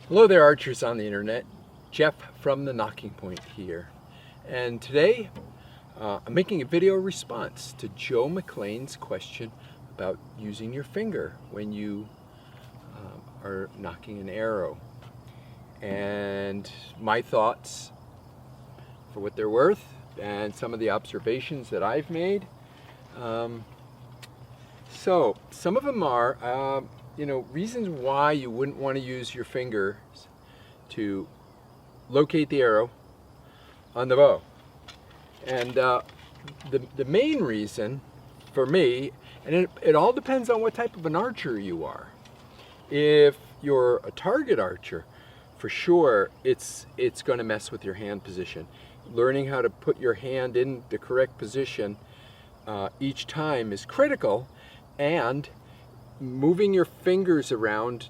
Hello there, archers on the internet. Jeff from the Nocking Point here. And today I'm making a video response to Joe McLean's question about using your finger when you are nocking an arrow. And my thoughts, for what they're worth, and some of the observations that I've made. So some of them are reasons why you wouldn't want to use your fingers to locate the arrow on the bow. And the main reason for me, and it all depends on what type of an archer you are. If you're a target archer, for sure it's going to mess with your hand position. Learning how to put your hand in the correct position each time is critical, and moving your fingers around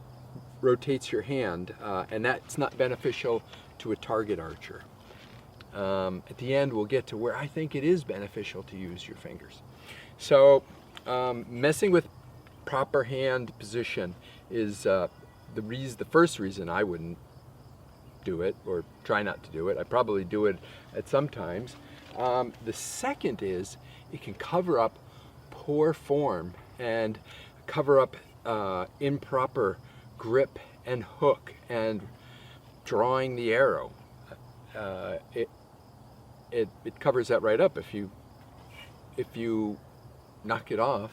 rotates your hand, and that's not beneficial to a target archer. At the end, we'll get to where I think it is beneficial to use your fingers. So messing with proper hand position is the first reason I wouldn't do it, or try not to do it. I probably do it at some times. The second is it can cover up poor form and cover up improper grip and hook and drawing the arrow. It covers that right up. If you knock it off,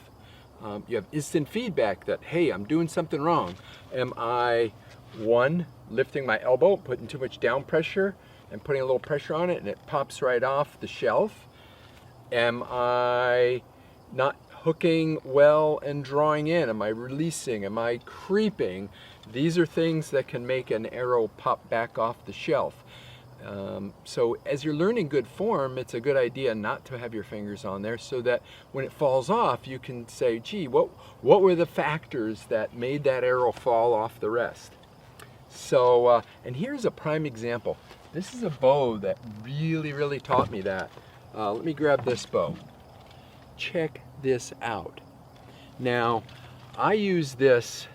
you have instant feedback that, hey, I'm doing something wrong. Am I, one, lifting my elbow, putting too much down pressure and putting a little pressure on it and it pops right off the shelf? Am I not hooking well and drawing in? Am I releasing? Am I creeping? These are things that can make an arrow pop back off the shelf. So as you're learning good form, it's a good idea not to have your fingers on there, so that when it falls off, you can say, gee, what were the factors that made that arrow fall off the rest? So, and here's a prime example. This is a bow that really taught me that. Let me grab this bow. Check this out. Now, I use this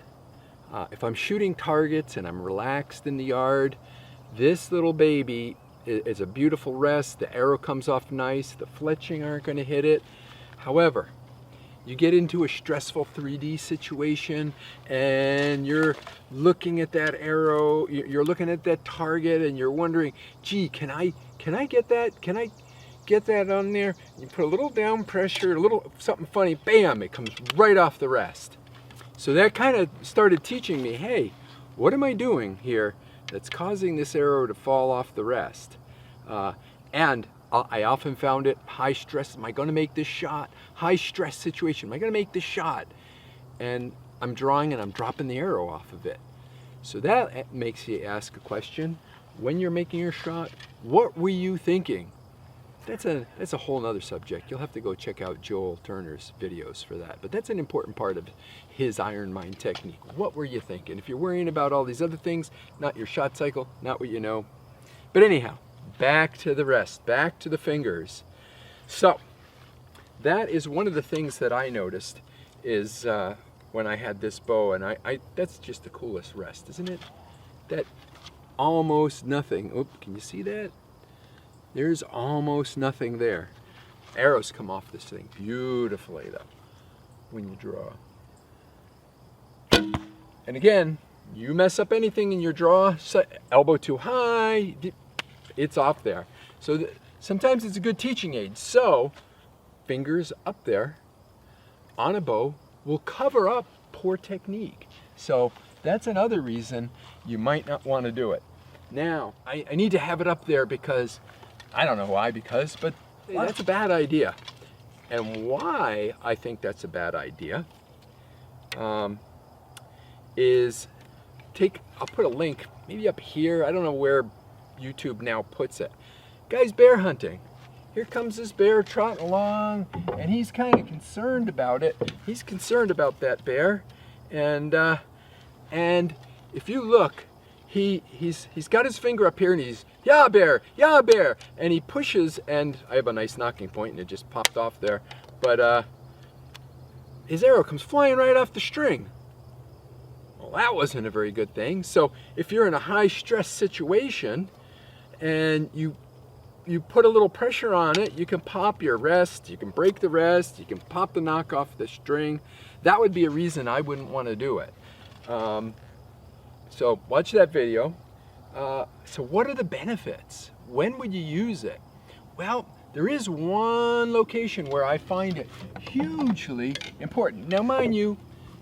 if I'm shooting targets and I'm relaxed in the yard. This little baby is a beautiful rest. The arrow comes off nice. The fletching aren't going to hit it. However, you get into a stressful 3D situation and you're looking at that arrow, you're looking at that target, and you're wondering, gee, can I get that? Can I get that on there? You put a little down pressure, a little something funny, bam, it comes right off the rest. So that kind of started teaching me, hey, what am I doing here that's causing this arrow to fall off the rest? And I often found it high stress. Am I going to make this shot? High stress situation. Am I going to make this shot? And I'm drawing and I'm dropping the arrow off of it. So that makes you ask a question. When you're making your shot, what were you thinking? That's a whole nother subject. You'll have to go check out Joel Turner's videos for that. But that's an important part of his iron mind technique. What were you thinking? If you're worrying about all these other things, not your shot cycle, not what you know. But anyhow, back to the rest, back to the fingers. So that is one of the things that I noticed is when I had this bow, and that's just the coolest rest, isn't it? That almost nothing. Oh, can you see that? There's almost nothing there. Arrows come off this thing beautifully though when you draw. And again, you mess up anything in your draw, elbow too high, it's off there. So sometimes it's a good teaching aid. So fingers up there on a bow will cover up poor technique. So that's another reason you might not want to do it. Now, I need to have it up there because I don't know why, but that's a bad idea. And why I think that's a bad idea is I'll put a link maybe up here. I don't know where YouTube now puts it. Guy's bear hunting. Here comes this bear trotting along, and he's kind of concerned about it. He's concerned about that bear, and if you look, he's got his finger up here and he's, yeah bear, and he pushes, and I have a nice nocking point and it just popped off there, but his arrow comes flying right off the string. Well, that wasn't a very good thing. So if you're in a high stress situation and you put a little pressure on it, you can pop your rest, you can break the rest, you can pop the nock off the string. That would be a reason I wouldn't want to do it. So watch that video. So what are the benefits? When would you use it? Well, there is one location where I find it hugely important. Now, mind you,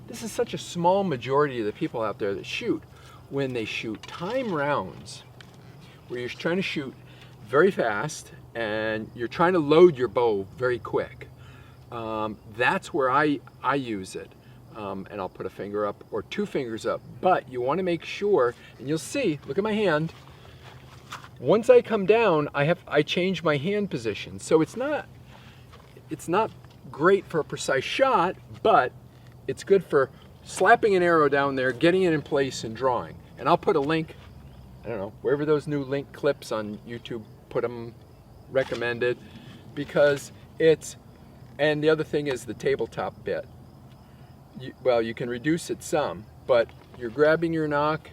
this is such a small majority of the people out there that shoot. When they shoot time rounds, where you're trying to shoot very fast and you're trying to load your bow very quick, that's where I use it. And I'll put a finger up or 2 fingers up. But you want to make sure, and you'll see, look at my hand. Once I come down, I change my hand position. So it's not great for a precise shot, but it's good for slapping an arrow down there, getting it in place, and drawing. And I'll put a link, I don't know, wherever those new link clips on YouTube, put them recommended, because it's, and the other thing is the tabletop bit. Well, you can reduce it some, but you're grabbing your nock,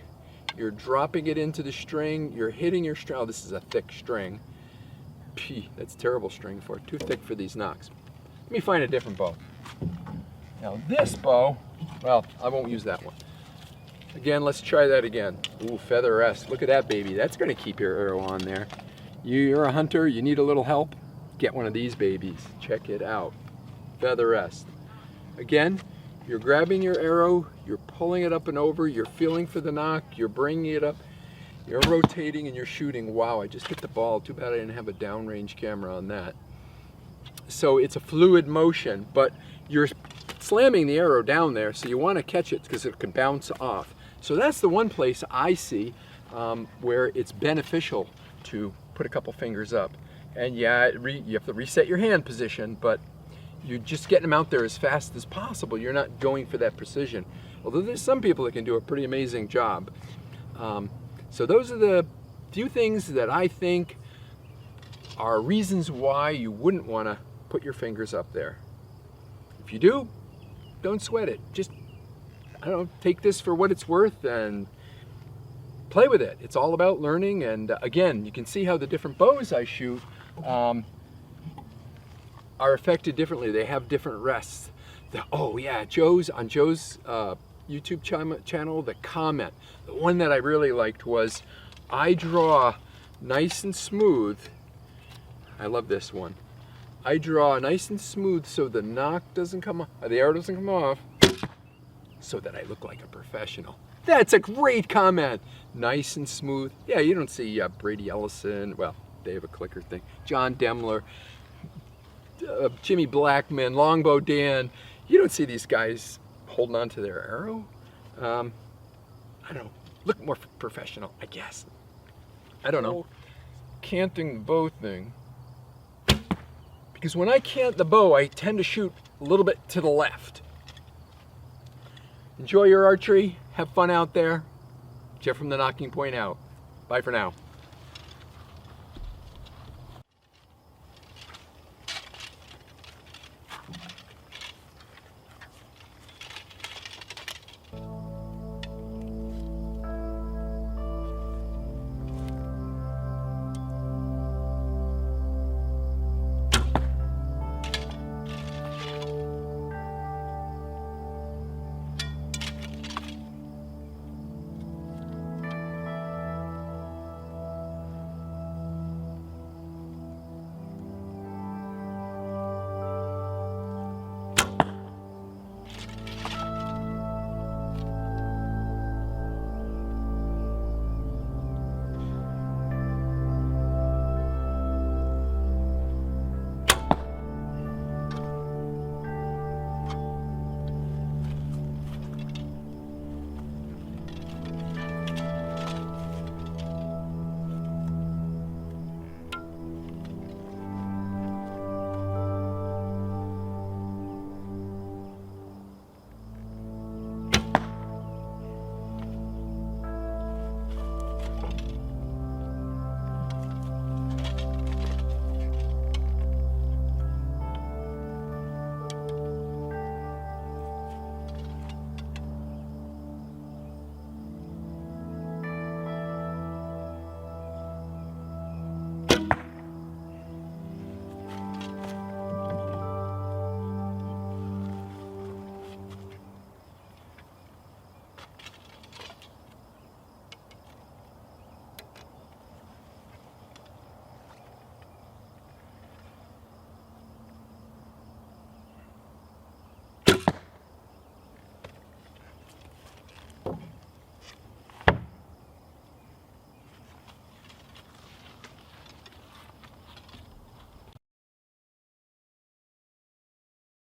you're dropping it into the string, you're hitting your string. Oh, this is a thick string. That's terrible string for it. Too thick for these nocks. Let me find a different bow. Now this bow, well, I won't use that one. Again, let's try that again. Ooh, feather rest. Look at that baby. That's going to keep your arrow on there. You're a hunter, you need a little help? Get one of these babies. Check it out. Feather rest. Again, you're grabbing your arrow, you're pulling it up and over, you're feeling for the nock, you're bringing it up, you're rotating and you're shooting. Wow, I just hit the ball. Too bad I didn't have a downrange camera on that. So it's a fluid motion, but you're slamming the arrow down there, so you want to catch it because it can bounce off. So that's the one place I see where it's beneficial to put a couple fingers up. And yeah, you have to reset your hand position, but you're just getting them out there as fast as possible. You're not going for that precision. Although there's some people that can do a pretty amazing job. So those are the few things that I think are reasons why you wouldn't want to put your fingers up there. If you do, don't sweat it. Just, I don't know, take this for what it's worth and play with it. It's all about learning. And again, you can see how the different bows I shoot are affected differently. They have different rests. Oh yeah, on Joe's YouTube channel, the comment, the one that I really liked was, I draw nice and smooth. I love this one. I draw nice and smooth so the nock doesn't come off, the arrow doesn't come off, so that I look like a professional. That's a great comment. Nice and smooth. Yeah, you don't see Brady Ellison, well, they have a clicker thing, John Demler, Jimmy Blackman, Longbow Dan. You don't see these guys holding on to their arrow. I don't know, look more professional, I guess. I don't know. Canting the bow thing. Because when I cant the bow, I tend to shoot a little bit to the left. Enjoy your archery. Have fun out there. Jeff from the Nocking Point out. Bye for now.